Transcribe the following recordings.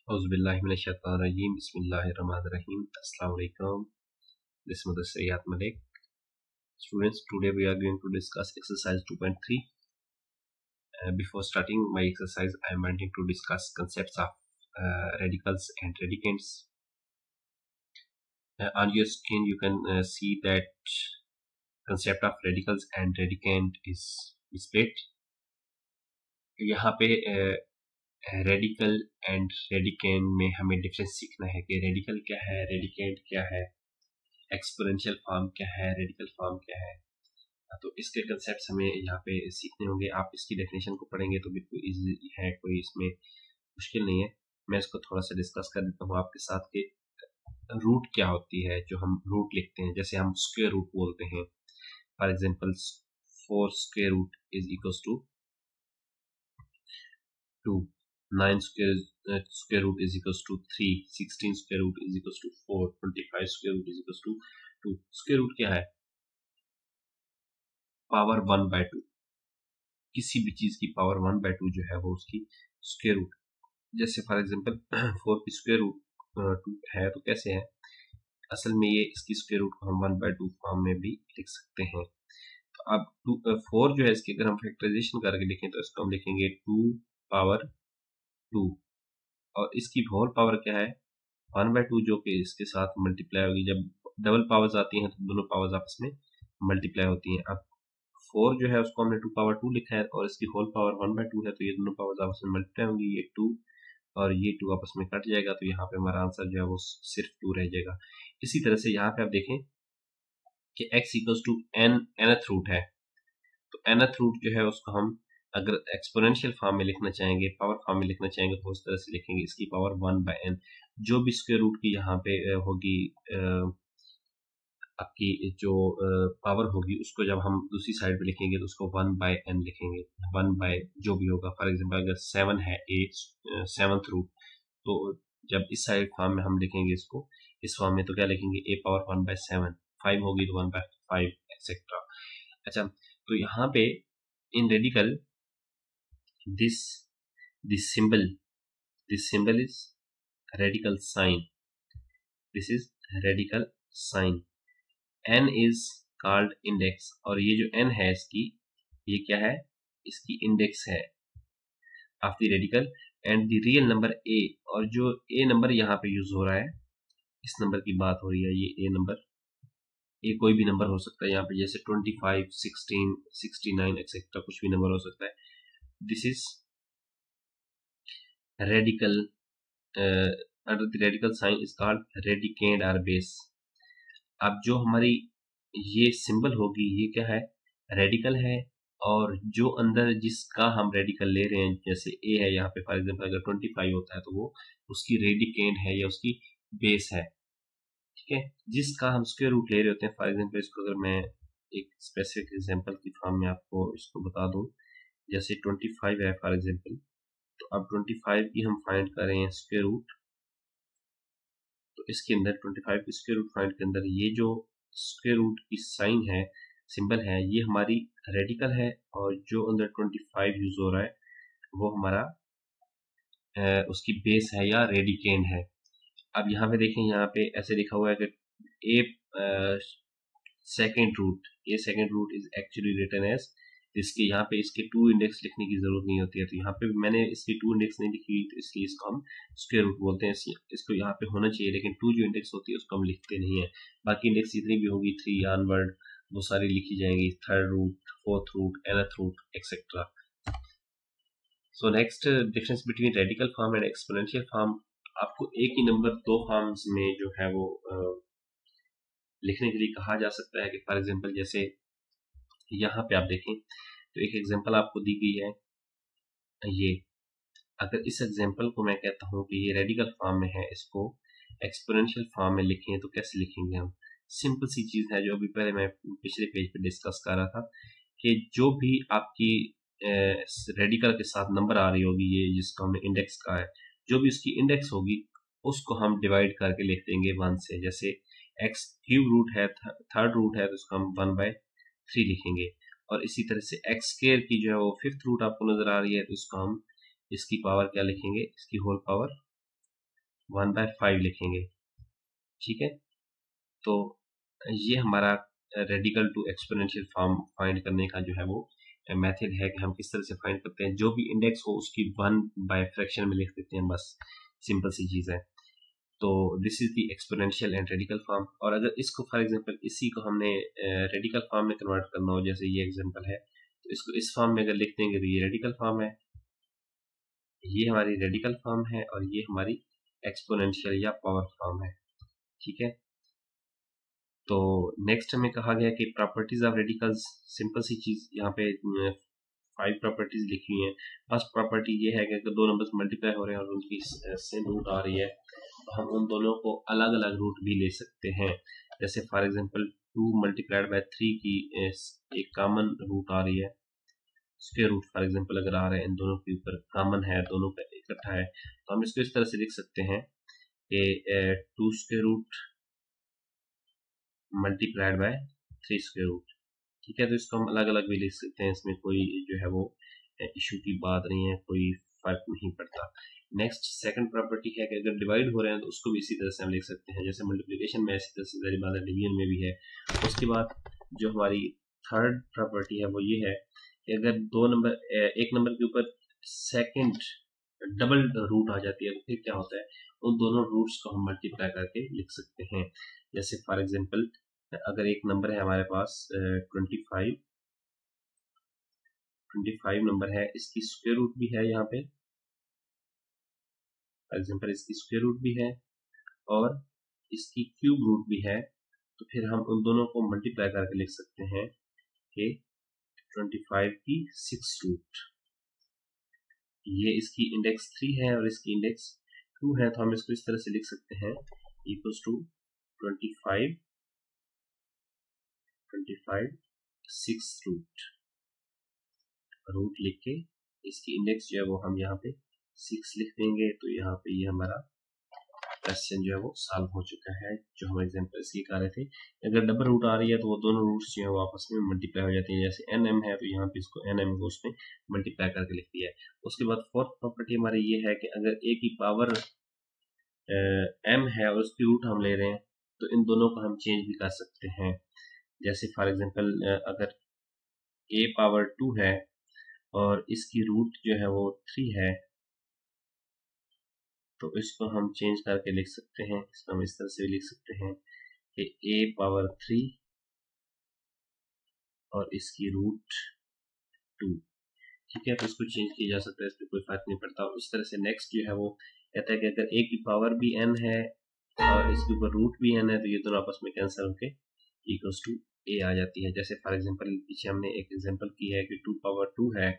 Auzubillahi minash-shaytanir-rajim. Bismillahir-rahmanir-rahim. Assalamu alaikum. This is Mudassir Yat Malik. Students, today we are going to discuss exercise 2.3. Before starting my exercise, I am wanting to discuss concepts of radicals and radicands. On your screen, you can see that concept of radicals and radicand is displayed. यहाँ पे radical and radicand में हमें difference सीखना है कि radical क्या है, radicand क्या है, एक्सपोनेंशियल फॉर्म क्या है, रेडिकल फॉर्म क्या है। तो इसके कंसेप्ट हमें यहाँ पे सीखने होंगे। आप इसकी डेफिनेशन को पढ़ेंगे तो बिल्कुल इजी है, कोई इसमें मुश्किल नहीं है। मैं इसको थोड़ा सा डिस्कस कर देता हूँ आपके साथ कि रूट क्या होती है। जो हम रूट लिखते हैं, जैसे हम स्क्वायर रूट बोलते हैं, for example 4 square root is equal to 2, 9 square root is equals to 3, 16 square root is equals to 4, 25 square root is equals to 2। Square root क्या है? पावर 1/2। किसी भी चीज की पावर 1/2 जो है वो उसकी स्क्वायर रूट। जैसे फॉर एग्जांपल 4 की स्क्वायर रूट 2 है, तो कैसे है? असल में ये इसकी स्क्वायर रूट को हम 1/2 फॉर्म में भी लिख सकते हैं। तो अब 4 जो है, इसकी अगर हम फैक्टराइजेशन करके लिखें तो इसको हम लिखेंगे 2 पावर 2, और इसकी होल पावर क्या है? 1/2, जो कि इसके साथ मल्टीप्लाई होगी। जब डबल पावर्स आती हैं तो दोनों पावर्स आपस में मल्टीप्लाई होती हैं। अब 4 जो है उसको हमने 2 पावर 2 लिखा है और इसकी होल पावर 1/2 है, तो ये दोनों पावर्स आपस में मल्टीप्लाई होंगी। ये 2 और ये 2 आपस में कट जाएगा, तो यहाँ पे हमारा आंसर जो है वो सिर्फ 2 रह जाएगा। इसी तरह से यहाँ पे आप देखें कि x equals to nth root है, तो nth रूट जो है उसको हम अगर एक्सपोनेंशियल फॉर्म में लिखना चाहेंगे, पावर फॉर्म में लिखना चाहेंगे, तो उस तरह से लिखेंगे इसकी पावर 1/n। जो भी स्क्वायर रूट की यहाँ पे होगी आपकी जो पावर होगी, उसको जब हम दूसरी साइड पे लिखेंगे तो उसको 1/n लिखेंगे। 1 बाय जो भी होगा, फॉर एग्जांपल अगर 7 है, 7th रूट, तो जब इस साइड फॉर्म में हम लिखेंगे इसको, इस फॉर्म में, तो क्या लिखेंगे? a पावर 1/7, 5 होगी तो 1/5 एक्सेट्रा। अच्छा, तो यहाँ पे इन radical this this symbol is radical sign. This is radical sign. n is called index, और ये जो n है इसकी, ये क्या है? इसकी इंडेक्स है of the radical and the real number a। और जो a नंबर यहाँ पे यूज हो रहा है, इस नंबर की बात हो रही है, ये a नंबर, ये कोई भी नंबर हो सकता है यहाँ पे, जैसे 25, 16, 69 एक्सेट्रा, कुछ भी नंबर हो सकता है। This is radical under the radical sign is called radicand or base। अब जो हमारी ये सिंबल होगी, ये क्या है? रेडिकल है, और जो अंदर जिसका हम रेडिकल ले रहे हैं, जैसे ए है यहाँ पे, फॉर एग्जांपल अगर 25 होता है तो वो उसकी रेडिकेंड है या उसकी बेस है। ठीक है, जिसका हम स्क्वायर रूट ले रहे होते हैं, फॉर एग्जांपल इसको अगर मैं एक स्पेसिफिक एग्जांपल की फॉर्म में आपको इसको बता दूं, जैसे 25 है फॉर एग्जांपल, तो अब 25 की हम फाइंड कर रहे हैं स्क्वायर रूट, तो इसके अंदर 25 की स्क्वायर रूट फाइंड के अंदर ये जो स्क्वायर रूट की साइन है, सिंबल है, ये हमारी रेडिकल है, और जो अंदर 25 यूज हो रहा है वो हमारा उसकी बेस है या रेडिकेंड है। अब यहाँ पे देखें, यहाँ पे ऐसे लिखा हुआ है कि a second root is actually written as, इसके यहाँ पे इसके 2 इंडेक्स लिखने की जरूरत नहीं होती है, तो यहाँ पे मैंने इसकी 2 इंडेक्स नहीं लिखी हुई, तो इसलिए इसको हम स्क्वायर रूट बोलते हैं। इसको यहाँ पे होना चाहिए, लेकिन 2 जो इंडेक्स होती है उसको हम लिखते नहीं है। बाकी इंडेक्स जितनी भी होगी 3 ऑनवर्ड, वो सारी लिखी जाएंगी, 3rd root, 4th root, nth root etcetera. So next difference between radical form and exponential form. आपको एक ही नंबर 2 फॉर्म्स में जो है वो लिखने के लिए कहा जा सकता है कि फॉर एग्जांपल जैसे यहाँ पे आप देखें, तो एक एग्जांपल आपको दी गई है ये। अगर इस एग्जांपल को मैं कहता हूँ कि ये रेडिकल फॉर्म में है, इसको एक्सपोनेंशियल फॉर्म में लिखें, तो कैसे लिखेंगे हम? सिंपल सी चीज है, जो अभी पहले मैं पिछले पेज पे डिस्कस कर रहा था, कि जो भी आपकी रेडिकल के साथ नंबर आ रही होगी, ये जिसको हमने इंडेक्स कहा है, जो भी उसकी इंडेक्स होगी उसको हम डिवाइड करके लिख देंगे 1 से। जैसे x क्यूब रूट है, 3rd रूट है, तो उसको हम 1/3 लिखेंगे। और इसी तरह से x स्क्वायर की जो है वो 5th रूट आपको नजर आ रही है, तो इसको हम, इसकी पावर क्या लिखेंगे? इसकी होल पावर 1/5 लिखेंगे। ठीक है, तो ये हमारा radical to exponential form find करने का जो है वो मेथड है कि हम किस तरह से फाइंड करते हैं। जो भी इंडेक्स हो उसकी 1 बाय फ्रैक्शन में लिख देते हैं, बस सिंपल सी चीज़ है। तो this is the exponential and radical form. और अगर इसको फॉर एग्जांपल इसी को हमने रेडिकल फॉर्म में कन्वर्ट करना हो, जैसे ये एग्जांपल है, तो इसको इस फॉर्म में अगर लिख देंगे तो ये रेडिकल फॉर्म है, ये हमारी रेडिकल फॉर्म है, और ये हमारी एक्सपोनेंशियल या पावर फॉर्म है। ठीक है, तो नेक्स्ट हमें कहा गया कि प्रॉपर्टीज ऑफ रेडिकल्स, सिंपल सी चीज यहाँ पे 5 प्रॉपर्टीज लिखी हुई हैं। फर्स्ट प्रॉपर्टी ये है कि अगर दो नंबर्स मल्टीप्लाई हो रहे हैं और उनकी सेम रूट आ रही है तो हम उन दोनों को अलग अलग रूट भी ले सकते हैं। जैसे फॉर एग्जांपल 2 मल्टीप्लाइड बाय 3 की एक कॉमन रूट आ रही है, स्क्वायर रूट फॉर एग्जांपल अगर आ रहा है, इन दोनों के ऊपर कॉमन है, दोनों का इकट्ठा है, तो हम इसको इस तरह से लिख सकते हैं कि 2 square root multiplied by 3 square root. ठीक है, तो इसको हम अलग अलग भी लिख सकते हैं, इसमें कोई जो है वो इशू की बात नहीं है, कोई फर्क नहीं पड़ता। नेक्स्ट सेकंड प्रॉपर्टी है कि अगर डिवाइड हो रहे हैं तो उसको भी इसी तरह से हम लिख सकते हैं, जैसे मल्टीप्लिकेशन में इसी तरह से जारी बात है, डिवीजन में भी है। उसके बाद जो हमारी थर्ड प्रॉपर्टी है वो ये है कि अगर दो नंबर एक नंबर के ऊपर सेकंड डबल रूट आ जाती है तो फिर क्या होता है, उन दोनों रूट्स को हम मल्टीप्लाई करके लिख सकते हैं। जैसे फॉर एग्जांपल अगर एक नंबर है हमारे पास 25 नंबर है, इसकी स्क्वायर रूट भी है यहाँ पे, फॉर एग्जांपल इसकी स्क्वायर रूट भी है और इसकी क्यूब रूट भी है, तो फिर हम उन दोनों को मल्टीप्लाई करके लिख सकते हैं कि 25 की 6 रूट। ये इसकी इंडेक्स 3 है और इसकी इंडेक्स 2 है, तो हम इसको इस तरह से लिख सकते हैं इक्वल्स टू 25 6 रूट लिख के इसकी इंडेक्स जो है वो हम यहाँ पे 6 लिख देंगे। तो यहाँ पे ये हमारा क्वेश्चन जो है वो सॉल्व हो चुका है, जो हम एग्जांपल इसकी कर रहे थे। अगर डबल रूट आ रही है तो वो दोनों रूट्स जो है वो आपस में मल्टीप्लाई हो जाती हैं, जैसे nm है तो यहाँ पे इसको nm को उसमें मल्टीप्लाई करके लिख दिया है। उसके बाद फोर्थ प्रॉपर्टी हमारी ये है कि अगर a की पावर m है और उसकी रूट हम ले रहे हैं तो इन दोनों को हम चेंज भी कर सकते हैं। जैसे फॉर एग्जांपल अगर a पावर 2 है और इसकी रूट जो है वो 3 है, तो इसको हम चेंज करके लिख सकते हैं, इसको हम इस तरह से लिख सकते हैं कि a पावर 3 और इसकी रूट 2। ठीक है, तो इसको चेंज किया जा सकता है, इसमें कोई फर्क नहीं पड़ता। और उस तरह से नेक्स्ट जो है वो कहता है कि अगर a की पावर भी n है और इसके ऊपर रूट भी n है तो ये दोनों आपस में कैंसिल होके इक्वल्स टू a आ जाती है। जैसे फॉर एग्जांपल पीछे हमने एक एग्जांपल की है कि 2 पावर 2 है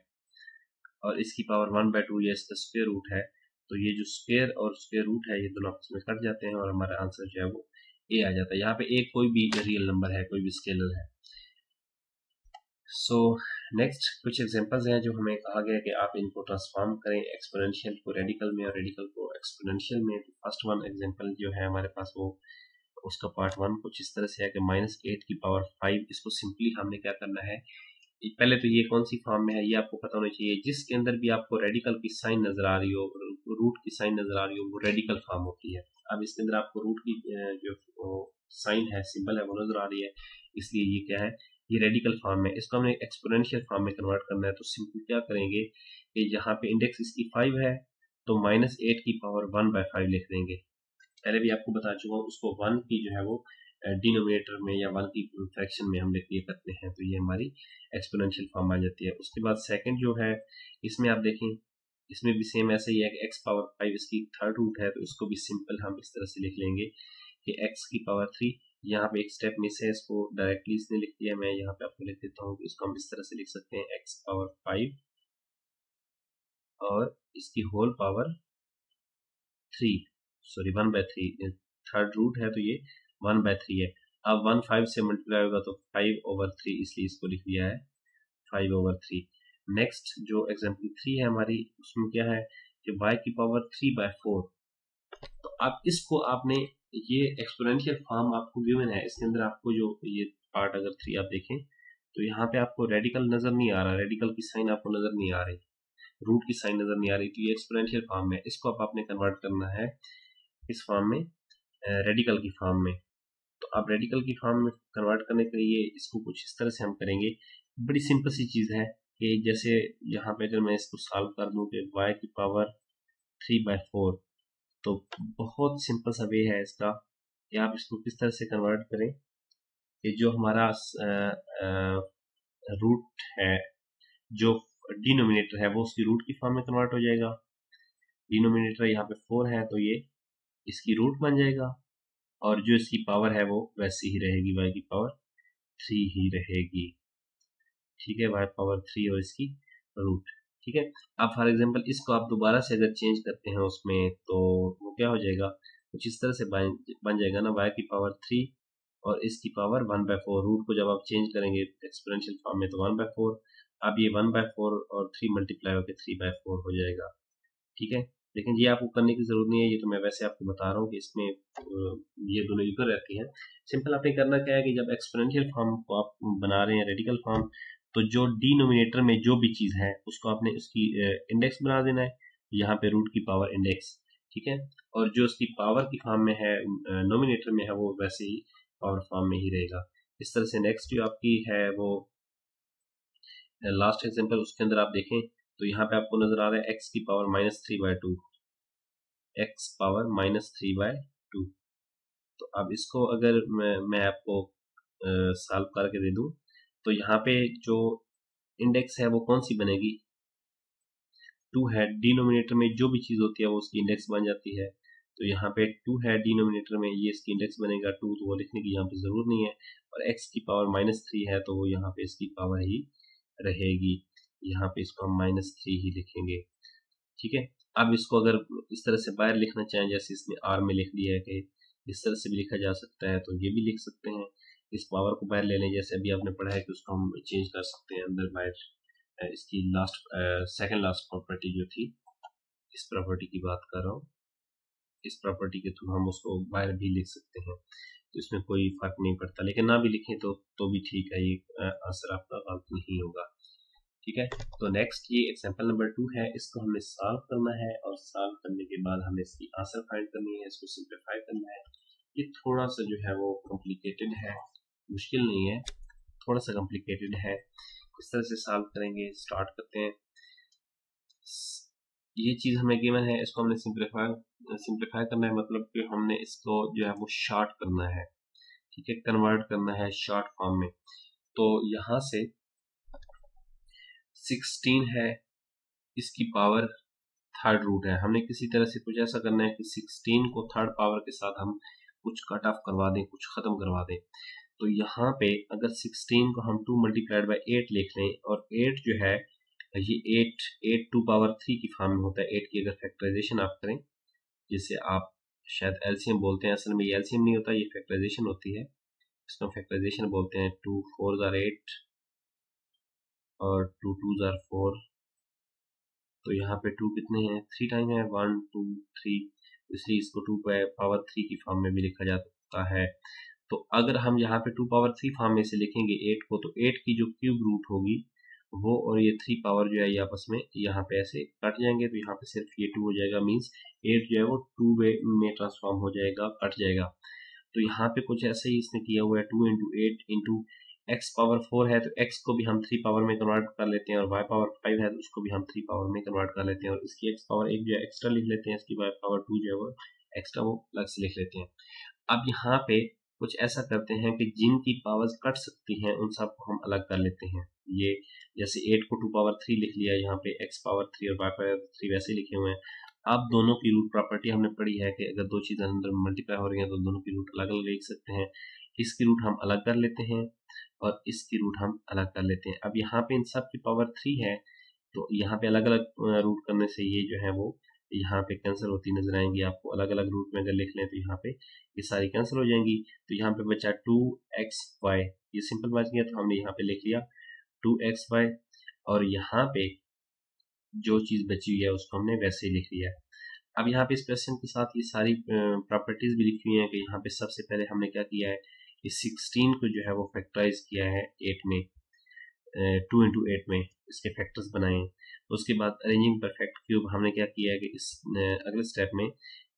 और इसकी पावर 1/2 ये इसका स्क्वायर रूट है, तो ये जो स्क्वायर और स्क्वायर रूट है ये दोनों आपस में कट जाते हैं और हमारा आंसर जो है वो a आ जाता है। यहाँ पे a कोई भी रियल नंबर है, कोई भी स्केलर है। सो नेक्स्ट कुछ एग्जांपल्स हैं जो हमें कहा गया कि आप इनको ट्रांसफॉर्म करें एक्सपोनेंशियल को रेडिकल में और रेडिकल को एक्सपोनेंशियल में। तो फर्स्ट वन एग्जांपल जो है हमारे पास वो उसका पार्ट 1 कुछ इस तरह से है कि -8 की पावर 5। इसको सिंपली हमने क्या करना है, पहले तो ये कौन सी फॉर्म में है ये आपको पता होना चाहिए। जिसके अंदर भी आपको रेडिकल की साइन नजर आ रही हो, रूट की साइन नजर आ रही हो, वो रेडिकल फॉर्म होती है। अब इसके अंदर आपको रूट की जो साइन है, सिंबल है, वो नजर आ रही है, इसलिए ये क्या है, ये रेडिकल फॉर्म है। इसको हमने एक्सपोनेंशियल फॉर्म में कन्वर्ट करना है, तो सिंपल क्या करेंगे कि जहाँ पे इंडेक्स इसकी 5 है तो -8 की पावर 1/5 लिख देंगे। पहले भी आपको बता चुका हूँ, उसको 1 की जो है वो डिनोमिनेटर में या 1 की फ्रैक्शन में हम ये करते हैं, तो ये हमारी एक्सपोनेंशियल फॉर्म आ जाती है। उसके बाद सेकंड जो है, इसमें आप देखें, इसमें भी सेम ऐसे ही है कि x पावर 5 इसकी थर्ड रूट है, तो इसको भी सिंपल हम इस तरह से लिख लेंगे कि x की पावर 3। यहाँ पे एक स्टेप मिस है, इसको डायरेक्टली इसने लिख दिया, मैं यहाँ पे आपको लिख देता हूँ। इसको हम इस तरह से लिख सकते हैं x पावर 5 और इसकी whole power 3, sorry 1/3, third root है तो ये 1/3 है। अब 1 5 से मल्टीप्लाई होगा तो 5/3, इसलिए इसको लिख दिया है 5/3। नेक्स्ट जो एग्जांपल 3 है हमारी, उसमें क्या है कि y की पावर 3/4। तो अब इसको आपने, ये एक्सपोनेंशियल फॉर्म आपको गिवन है, इसके अंदर आपको जो ये पार्ट अगर 3 आप देखें तो यहाँ पे आपको रेडिकल नजर नहीं आ रहा, रेडिकल की साइन आपको नजर नहीं आ रही, रूट की साइन नजर नहीं आ रही, तो ये एक्सपोनेंशियल फॉर्म है। इसको अब आपने कन्वर्ट करना है इस फॉर्म में, रेडिकल की फॉर्म में। तो अब रेडिकल की फॉर्म में कन्वर्ट करने के लिए इसको कुछ इस तरह से हम करेंगे। बड़ी सिंपल सी चीज़ है कि जैसे यहाँ पे अगर मैं इसको सॉल्व कर दूँ कि y की पावर 3/4, तो बहुत सिंपल सा वे है इसका कि आप इसको किस तरह से कन्वर्ट करें कि जो हमारा रूट है, जो डिनोमिनेटर है वो उसकी रूट की फॉर्म में कन्वर्ट हो जाएगा। डिनोमिनेटर यहाँ पे 4 है तो ये इसकी रूट बन जाएगा, और जो इसकी पावर है वो वैसी ही रहेगी, y की पावर 3 ही रहेगी। ठीक है, y पावर 3 और इसकी रूट। ठीक है, अब फॉर एग्जांपल इसको आप दोबारा से अगर चेंज करते हैं उसमें, तो वो क्या हो जाएगा, कुछ इस तरह से बन जाएगा ना, y की पावर 3 और इसकी पावर 1/4। रूट को जब आप चेंज करेंगे एक्सपोनेंशियल फॉर्म में तो 1/4, अब ये 1/4 और 3 मल्टीप्लाई होकर 3/4 हो जाएगा। ठीक है, लेकिन ये आपको करने की जरूरत नहीं है, ये तो मैं वैसे आपको बता रहा हूँ कि इसमें ये दोनों इक्वल रहती हैं। सिंपल आपने करना क्या है कि जब एक्सपोनेंशियल फॉर्म को आप बना रहे हैं, रेडिकल फॉर्म, तो जो डिनोमिनेटर में जो भी चीज़ है उसको आपने उसकी इंडेक्स बना देना है, यहाँ पे रूट की पावर इंडेक्स। ठीक है, और जो उसकी पावर की फॉर्म में है, नोमिनेटर में है, वो वैसे ही पावर फॉर्म में ही रहेगा। इस तरह से नेक्स्ट जो आपकी है वो लास्ट एग्जांपल, उसके अंदर आप देखें तो यहाँ पे आपको नजर आ रहा है x की पावर -3/2, x पावर -3/2। तो अब इसको अगर मैं आपको सॉल्व करके दे दूं, तो यहाँ पे जो इंडेक्स है वो कौन सी बनेगी, 2 है। डिनोमिनेटर में जो भी चीज़ होती है वो उसकी इंडेक्स बन जाती है। तो यहाँ पे 2 है डिनोमिनेटर में, ये इसकी इंडेक्स बनेगा 2, तो वो लिखने की यहाँ पे ज़रूरत नहीं है। और x की पावर -3 है तो वो यहाँ पे इसकी पावर ही रहेगी, यहाँ पे इसको हम -3 ही लिखेंगे। ठीक है, अब इसको अगर इस तरह से बाहर लिखना चाहें, जैसे इसने आर में लिख दिया है कि इस तरह से भी लिखा जा सकता है, तो ये भी लिख सकते हैं। इस पावर को बाहर ले लें, जैसे अभी आपने पढ़ा है कि उसको हम चेंज कर सकते हैं अंदर बाहर। इसकी लास्ट सेकंड लास्ट प्रॉपर्टी जो थी, इस प्रॉपर्टी की बात कर रहा हूँ, इस प्रॉपर्टी के थ्रू हम उसको बाहर भी लिख सकते हैं, तो इसमें कोई फर्क नहीं पड़ता। लेकिन ना भी लिखें तो भी ठीक है, ये आंसर आपका गलत नहीं होगा। ठीक है, तो नेक्स्ट ये एग्जांपल नंबर 2 है, इसको हमें सॉल्व करना है, और सॉल्व करने के बाद हमें इसकी आंसर फाइंड करनी है, इसको सिंपलीफाई करना है। ये थोड़ा सा जो है वो कॉम्प्लिकेटेड है, मुश्किल नहीं है, थोड़ा सा कॉम्प्लिकेटेड है। किस तरह से सॉल्व करेंगे, स्टार्ट करते हैं। ये चीज़ हमें गिवन है, इसको हमने सिंपलीफाई करना है, मतलब कि हमने इसको जो है वो शॉर्ट करना है। ठीक है, कन्वर्ट करना है शॉर्ट फॉर्म में। तो यहाँ से 16 है, इसकी पावर थर्ड रूट है, हमने किसी तरह से कुछ ऐसा करना है कि 16 को थर्ड पावर के साथ हम कुछ कट ऑफ करवा दें, कुछ खत्म करवा दें। तो यहाँ पे अगर 16 को हम 2 मल्टीप्लाइड बाई 8 लिख लें, और 8 जो है ये 8 2 पावर 3 की फॉर्म में होता है। 8 की अगर फैक्टराइजेशन आप करें, जिसे आप शायद एलसीएम बोलते हैं, असल में ये एलसीएम नहीं होता, ये फैक्टराइजेशन होती है, इसको फैक्टराइजेशन बोलते हैं। 2 4 आर 8 और 2 2 आर 4। तो यहाँ पे 2 कितने हैं, 3 टाइम है, 1 2 3, इसलिए इसको 2 पावर 3 की फॉर्म में भी लिखा जा सकता है। तो अगर हम यहाँ पे 2 पावर 3 फॉर्म में से लिखेंगे 8 को, तो 8 की जो क्यूब रूट होगी वो और ये 3 पावर जो है ये आपस में यहाँ पे ऐसे कट जाएंगे, तो यहाँ पे सिर्फ ये 2 हो जाएगा, मीन्स 8 जो है वो 2 वे में ट्रांसफॉर्म हो जाएगा, कट जाएगा। तो यहाँ पे कुछ ऐसे ही इसने किया हुआ है, 2 इंटू 8 इंटू x पावर 4 है, तो x को भी हम 3 पावर में कन्वर्ट कर लेते हैं, और y पावर 5 है तो उसको भी हम 3 पावर में कन्वर्ट कर लेते हैं, और इसकी x पावर 1 जो है एक्स्ट्रा लिख लेते हैं, इसकी y पावर 2 जो है वो एक्स्ट्रा वो अलग से लिख लेते हैं। अब यहाँ पे कुछ ऐसा करते हैं कि जिनकी पावर्स कट सकती हैं उन सब को हम अलग कर लेते हैं। ये जैसे 8 को 2 पावर 3 लिख लिया, यहाँ पे x पावर 3 और y पावर 3 वैसे लिखे हुए हैं। अब दोनों की रूट प्रॉपर्टी हमने पढ़ी है कि अगर दो चीज़ें अंदर मल्टीप्लाई हो रही हैं तो दोनों की रूट अलग अलग लिख सकते हैं। इसकी रूट हम अलग कर लेते हैं और इसकी रूट हम अलग कर लेते हैं। अब यहाँ पे इन सब की पावर 3 है, तो यहाँ पे अलग अलग रूट करने से ये जो है वो यहाँ पे कैंसिल होती नजर आएंगी आपको। अलग अलग रूट में अगर लिख लें तो यहाँ पे ये सारी कैंसिल हो जाएंगी। तो यहाँ पे बचा 2xy, ये सिंपल बच गया, तो हमने यहाँ पे लिख लिया 2xy, और यहाँ पे जो चीज़ बची हुई है उसको हमने वैसे ही लिख लिया है। अब यहाँ पे इस क्वेश्चन के साथ ये सारी प्रॉपर्टीज भी लिखी हुई हैं कि यहाँ पे सबसे पहले हमने क्या किया है, इस 16 को जो है वो फैक्टराइज किया है 8 में, 2 इंटू 8 में इसके फैक्टर्स बनाए। उसके बाद अरेंजिंग परफेक्ट क्यूब हमने क्या किया है कि इस अगले स्टेप में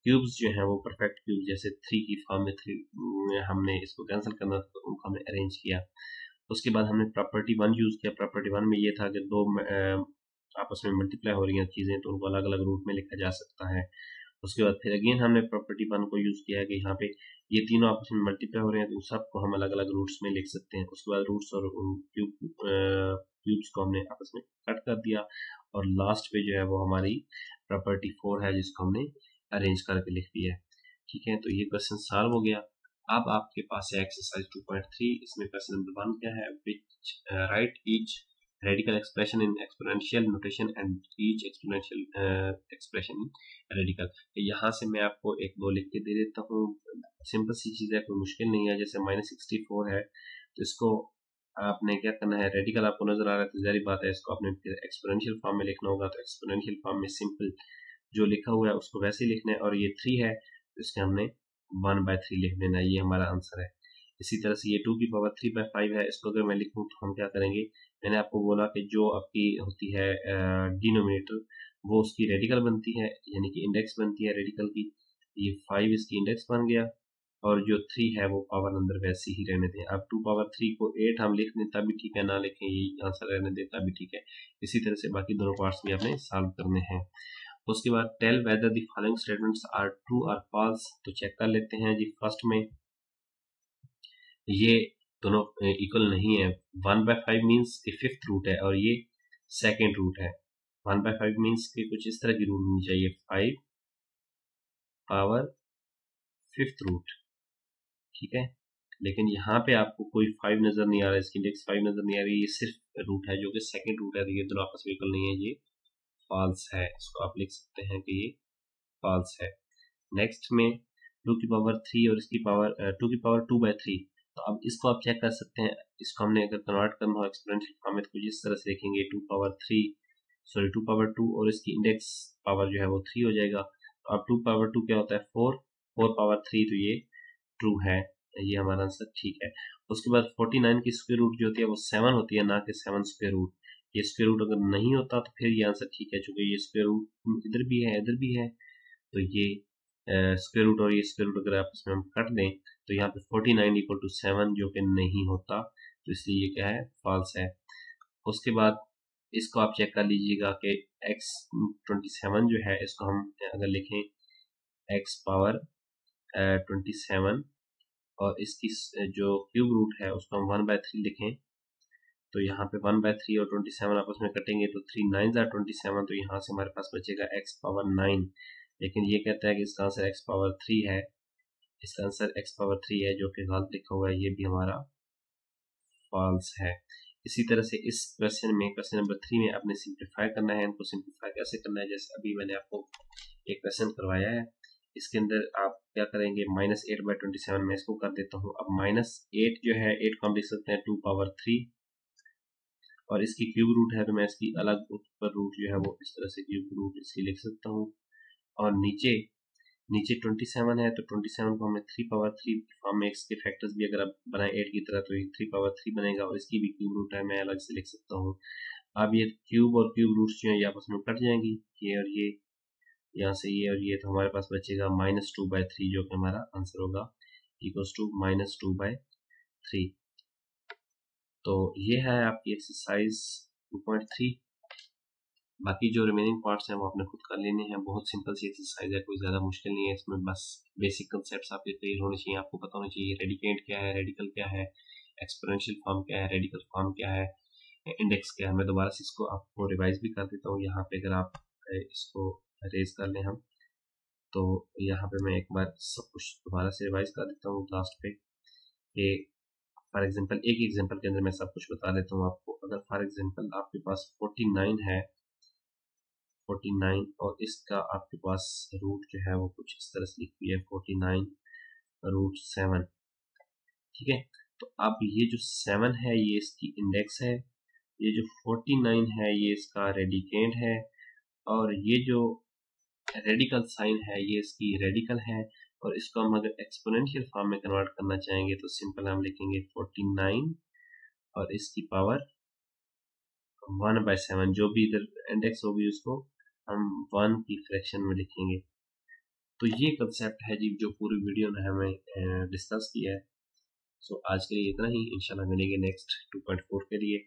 क्यूब्स जो हैं वो परफेक्ट क्यूब जैसे 3 की फॉर्म में 3 हमने इसको कैंसिल करना था तो उनको हमने अरेंज किया। उसके बाद हमने प्रॉपर्टी 1 यूज़ किया। प्रॉपर्टी 1 में ये था कि दो आपस में मल्टीप्लाई हो रही हैं चीज़ें तो उनको अलग अलग रूट में लिखा जा सकता है। उसके बाद फिर अगेन हमने प्रॉपर्टी 1 को यूज़ किया है कि यहाँ पे ये तीनों आपस में मल्टीप्लाई हो रहे हैं तो सबको हम अलग अलग रूट्स में लिख सकते हैं। उसके बाद रूट्स और क्यूब्स को हमने आपस में कट कर दिया और लास्ट पे जो है वो हमारी प्रॉपर्टी 4 है जिसको हमने अरेंज करके लिख दिया है। ठीक है, तो ये क्वेश्चन सॉल्व हो गया। अब आपके पास है एक्सरसाइज 2.3। इसमें क्वेश्चन नंबर 1 क्या है, which write each radical expression in exponential notation and each exponential expression in radical. यहाँ से मैं आपको एक दो लिख के दे देता हूँ। सिंपल सी चीज़ है, कोई मुश्किल नहीं है। जैसे -64 है तो इसको आपने क्या करना है, रेडिकल आपको नजर आ रहा है तो जारी बात है इसको आपने एक्सपोनेंशियल फॉर्म में लिखना होगा। तो एक्सपोनेंशियल फॉर्म में सिंपल जो लिखा हुआ है उसको वैसे ही लिखना है और ये 3 है तो इसके हमने 1/3 लिख देना है। ये हमारा आंसर है। इसी तरह से ये 2 की पावर 3/5 है, इसको अगर मैं लिखूं तो हम क्या करेंगे, मैंने आपको बोला कि जो आपकी होती है डिनोमिनेटर वो उसकी रेडिकल बनती है यानी कि इंडेक्स बनती है रेडिकल की। ये 5 इसकी इंडेक्स बन गया और जो 3 है वो पावर अंदर वैसे ही रहने दें। अब 2 पावर 3 को 8 हम लिख दें तब भी ठीक है, ना लिखें ये आंसर रहने दें तब भी ठीक है। इसी तरह से बाकी दोनों पार्ट्स भी आपने सॉल्व करने हैं। उसके बाद tell whether the following statements are true और फॉल्स, तो चेक कर लेते हैं जी। फर्स्ट में ये दोनों इक्वल नहीं है। 1/5 मीन्स कि फिफ्थ रूट है और ये सेकेंड रूट है। 1/5 मीन्स कि कुछ इस तरह की रूट होनी चाहिए, 5 पावर फिफ्थ रूट। ठीक है, लेकिन यहाँ पे आपको कोई 5 नजर नहीं आ रहा है, इसकी इंडेक्स 5 नजर नहीं आ रही, ये सिर्फ रूट है जो कि सेकेंड रूट है। तो ये दोनों आपस में इक्वल नहीं है, ये फॉल्स है। इसको आप लिख सकते हैं कि ये फॉल्स है। नेक्स्ट में 2 की पावर 3 और इसकी पावर 2 की पावर 2/3। तो अब इसको आप चेक कर सकते हैं। इसको हमने अगर कन्वर्ट करना हो एक्सपोनेंशियल फॉर्म में तो कुछ इस तरह से लिखेंगे 2 पावर 3 सॉरी 2 पावर 2 और इसकी इंडेक्स पावर जो है वो 3 हो जाएगा। तो अब 2 पावर 2 क्या होता है 4, 4 पावर 3 तो ये ट्रू है, ये हमारा आंसर ठीक है। उसके बाद 49 की स्क्वायर रूट जो होती है वो 7 होती है, ना कि 7 स्क्वायर रूट। ये स्क्वायर रूट अगर नहीं होता तो फिर ये आंसर ठीक है, चूंकि ये स्क्वायर रूट इधर भी है इधर भी है तो ये स्क्वायर रूट और ये स्क्वायर रूट अगर आपस में हम कट दें तो यहाँ पे 49 इक्वल टू 7 जो कि नहीं होता, तो इसलिए ये क्या है फॉल्स है। उसके बाद इसको आप चेक कर लीजिएगा कि x27 जो है इसको हम अगर लिखें x पावर 27 और इसकी जो क्यूब रूट है उसको हम 1/3 लिखें तो यहाँ पे 1/3 और 27 आपस में कटेंगे तो 3 9 are 27, तो यहाँ से हमारे पास बचेगा x पावर 9। लेकिन ये कहता है कि इसका आंसर x पावर 3 है, इसका आंसर x पावर 3 है जो कि गलत लिखा हुआ है, ये भी हमारा फॉल्स है। इसी तरह से इस क्वेश्चन में क्वेश्चन नंबर 3 में आपने सिंप्लीफाई करना है। इनको सिंप्लीफाई कैसे करना है, जैसे अभी मैंने आपको एक क्वेश्चन करवाया है, इसके अंदर आप क्या करेंगे -8/27 में इसको कर देता हूँ। अब -8 जो है 8 को हम लिख सकते हैं 2 पावर 3 और इसकी क्यूब रूट है तो मैं इसकी अलग ऊपर रूट जो है वो इस तरह से क्यूब रूट इसकी लिख सकता हूँ। और नीचे नीचे 27 है तो 27 को हमें 3 पावर 3 फॉर्म में इसके फैक्टर्स भी अगर आप बनाए 8 की तरह तो ये 3 पावर 3 बनेगा और इसकी भी क्यूब रूट है मैं अलग से लिख सकता हूँ। अब ये क्यूब और क्यूब रूट्स जो है ये आपस में कट जाएंगी, ये और ये, यहाँ से ये और ये, तो हमारे पास बचेगा -2/3 जो कि हमारा आंसर होगा इक्वल्स टू -2/3। तो ये है आपकी एक्सरसाइज 2.3। बाकी जो रिमेनिंग पार्ट्स हैं वो आपने खुद कर लेने हैं। बहुत सिंपल सी एक्सरसाइज है, कोई ज़्यादा मुश्किल नहीं है इसमें, बस बेसिक कंसेप्ट आपके क्लियर होने चाहिए। आपको पता होना चाहिए रेडिकेंट क्या है, रेडिकल क्या है, एक्सपोनेंशियल फॉर्म क्या है, रेडिकल फॉर्म क्या है, इंडेक्स क्या है। मैं दोबारा से इसको आपको रिवाइज भी कर देता हूँ। यहाँ पे अगर आप इसको रेज कर लें हम तो यहाँ पे मैं एक बार सब कुछ दोबारा से रिवाइज कर देता हूँ लास्ट पे कि फॉर एग्जांपल एक एग्जांपल के अंदर मैं सब कुछ बता देता हूँ आपको। अगर फॉर एग्जांपल आपके पास 49 है 49 और इसका आपके पास रूट जो है वो कुछ इस तरह से लिखी है 49√7। ठीक है, तो अब ये जो 7 है ये इसकी इंडेक्स है, ये जो 49 है ये इसका रेडिकेंट है और ये जो रेडिकल साइन है ये इसकी रेडिकल है। और इसको हम अगर एक्सपोनेंशियल फॉर्म में कन्वर्ट करना चाहेंगे तो सिंपल हम लिखेंगे 49 और इसकी पावर 1/7, जो भी इधर इंडेक्स होगी उसको हम 1 की फ्रैक्शन में लिखेंगे। तो ये कंसेप्ट है जी जो पूरी वीडियो में हमें डिस्कस किया है। सो आज के लिए इतना ही, इंशाल्लाह मिलेंगे नेक्स्ट 2.4 के लिए।